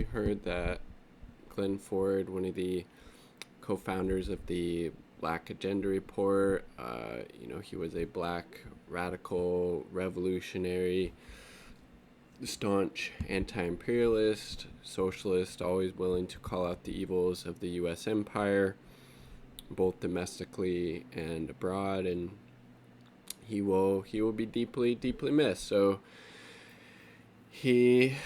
We heard that Glen Ford, one of the co-founders of the Black Agenda Report, he was a black radical revolutionary, staunch anti-imperialist, socialist, always willing to call out the evils of the U.S. empire, both domestically and abroad, and he will be deeply missed. So he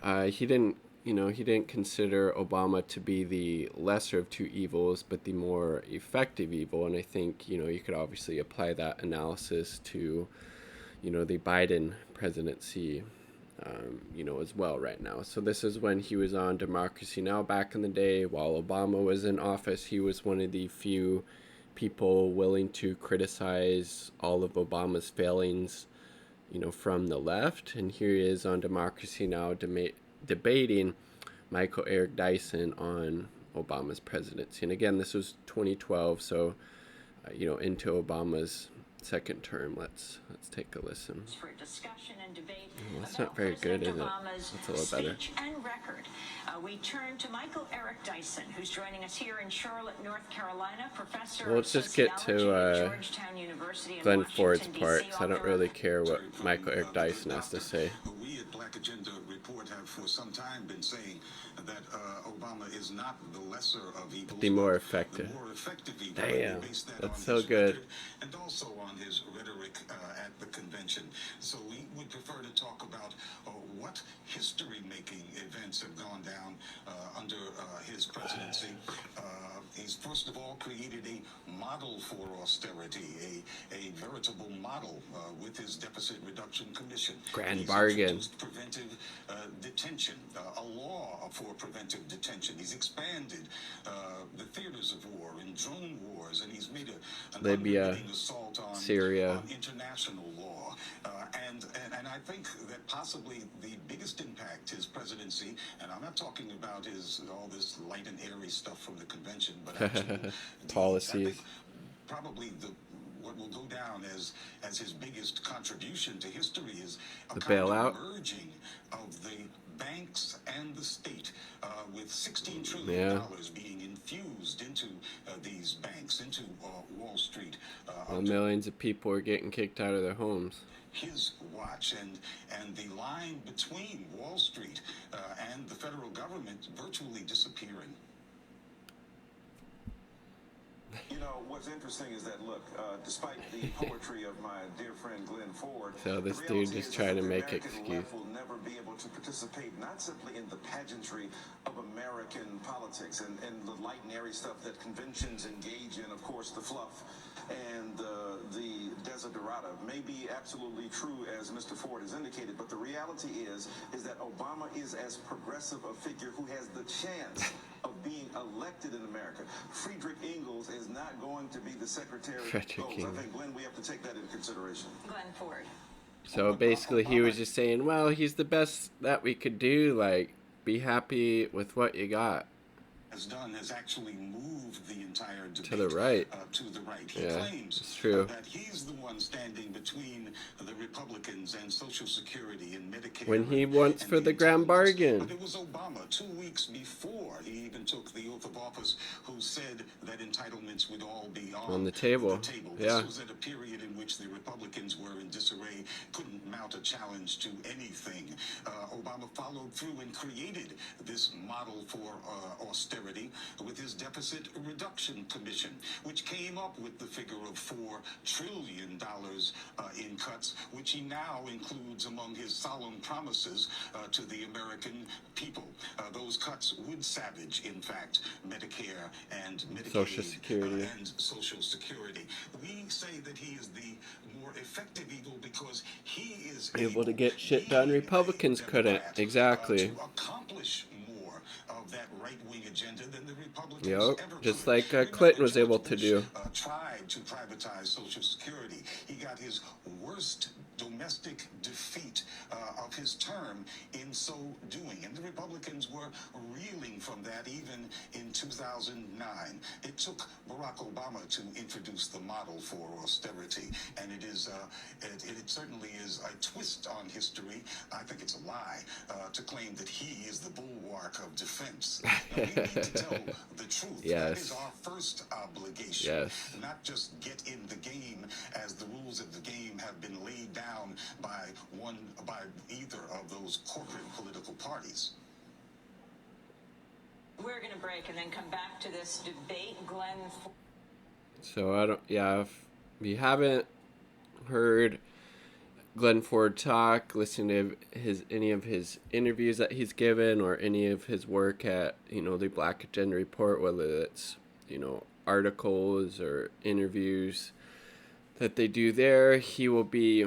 didn't consider Obama to be the lesser of two evils, but the more effective evil. And I think you could obviously apply that analysis to the Biden presidency, as well right now. So this is when he was on Democracy Now! Back in the day. While Obama was in office, he was one of the few people willing to criticize all of Obama's failings, from the left. And here he is on Democracy Now! Debating Michael Eric Dyson on Obama's presidency. And again, this was 2012, so into Obama's second term. Let's take a listen. For discussion and debate. That's not very good, is it? That's a little better. And record. We turn to Michael Eric Dyson, who's joining us here in Charlotte, North Carolina, professor. Well, let's just get to Glen Ford's part, because I don't really care what Michael Eric Dyson has to say. We at Black Agenda Report have for some time been saying that Obama is not the lesser of evils. The more effective. The more effective evil. Damn, that's so good. And also on his rhetoric at the convention. So we would prefer to talk about what history-making events have gone down under his presidency. He's first of all created a model for austerity, a veritable model with his Deficit Reduction Commission. Grand bargain. He's introduced preventive detention, a law for preventive detention. He's expanded the theaters of war and drone wars, and he's made an Libya, assault on Syria, on international law. And I think that possibly the biggest impact his presidency, and I'm not talking about all this light and airy stuff from the convention, but actually policies. I think probably what will go down as his biggest contribution to history is the bailout, merging of the banks and the state, with $16 trillion being infused into these banks, into Wall Street. Millions of people are getting kicked out of their homes. His watch, and the line between Wall Street and the federal government virtually disappearing. You know, what's interesting is that, look, despite the poetry of my dear friend Glen Ford, so this dude just trying to make excuse. Will never be able to participate, not simply in the pageantry of American politics and the light and airy stuff that conventions engage in, of course, the fluff and the desiderata may be absolutely true, as Mr. Ford has indicated, but the reality is that Obama is as progressive a figure who has the chance of being elected in America. Friedrich Engels is not going to be the Secretary of State. I think, Glenn, we have to take that into consideration. Glen Ford. So basically he was just saying, well, he's the best that we could do, like, be happy with what you got. Has actually moved the entire debate to the right. He claims it's true. That he's the one standing between the Republicans and Social Security and Medicare. When he wants for the grand bargain. But it was Obama 2 weeks before he even took the oath of office who said that entitlements would all be on the table. Yeah. This was at a period in which the Republicans were in disarray, couldn't mount a challenge to anything. Obama followed through and created this model for austerity with his Deficit Reduction Commission, which came up with the figure of $4 trillion in cuts, which he now includes among his solemn promises to the American people. Those cuts would savage, in fact, Medicare and Medicaid, Social Security. We say that he is the more effective evil because he is able to get shit done Republicans couldn't. Exactly. To accomplish more of that right-wing agenda than the Republicans ever just could. like Clinton was able to do. Tried to privatize Social Security. He got his worst domestic defeat of his term in so doing. And the Republicans were reeling from that even in 2009. It took Barack Obama to introduce the model for austerity, and it certainly is a twist on history. I think it's a lie to claim that he is the bulwark of defense. Now, we need to tell the truth. That is Yes. our first obligation. Yes. Not just get in the game as the rules of the game have been laid down by either of those corporate political parties. We're going to break and then come back to this debate. Glen Ford. So I don't. Yeah, if you haven't heard Glen Ford talk, listen to any of his interviews that he's given, or any of his work at the Black Agenda Report, whether it's articles or interviews that they do there, he will be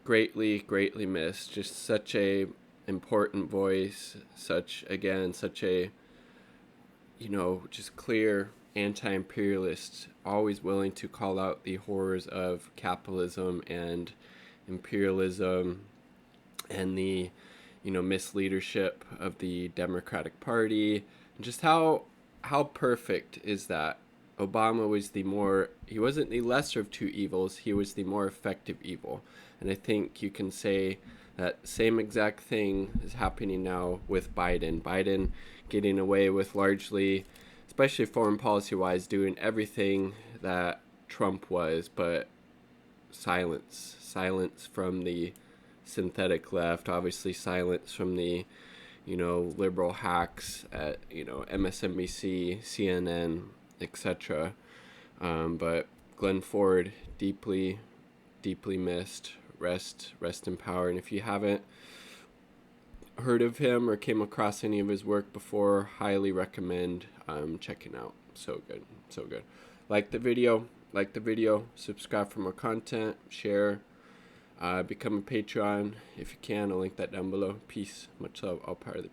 greatly missed. Just such a important voice, such a just clear anti-imperialist, always willing to call out the horrors of capitalism and imperialism and the misleadership of the Democratic Party. And just how perfect is that? Obama was he wasn't the lesser of two evils, he was the more effective evil. And I think you can say that same exact thing is happening now with Biden. Biden getting away with largely, especially foreign policy-wise, doing everything that Trump was, but silence from the synthetic left, obviously silence from the liberal hacks at MSNBC, CNN, etc. But Glen Ford, deeply missed. Rest in power. And if you haven't heard of him or came across any of his work before, highly recommend checking out. So good. Like the video, subscribe for more content, share, become a Patron if you can. I'll link that down below. Peace, much love, all part of the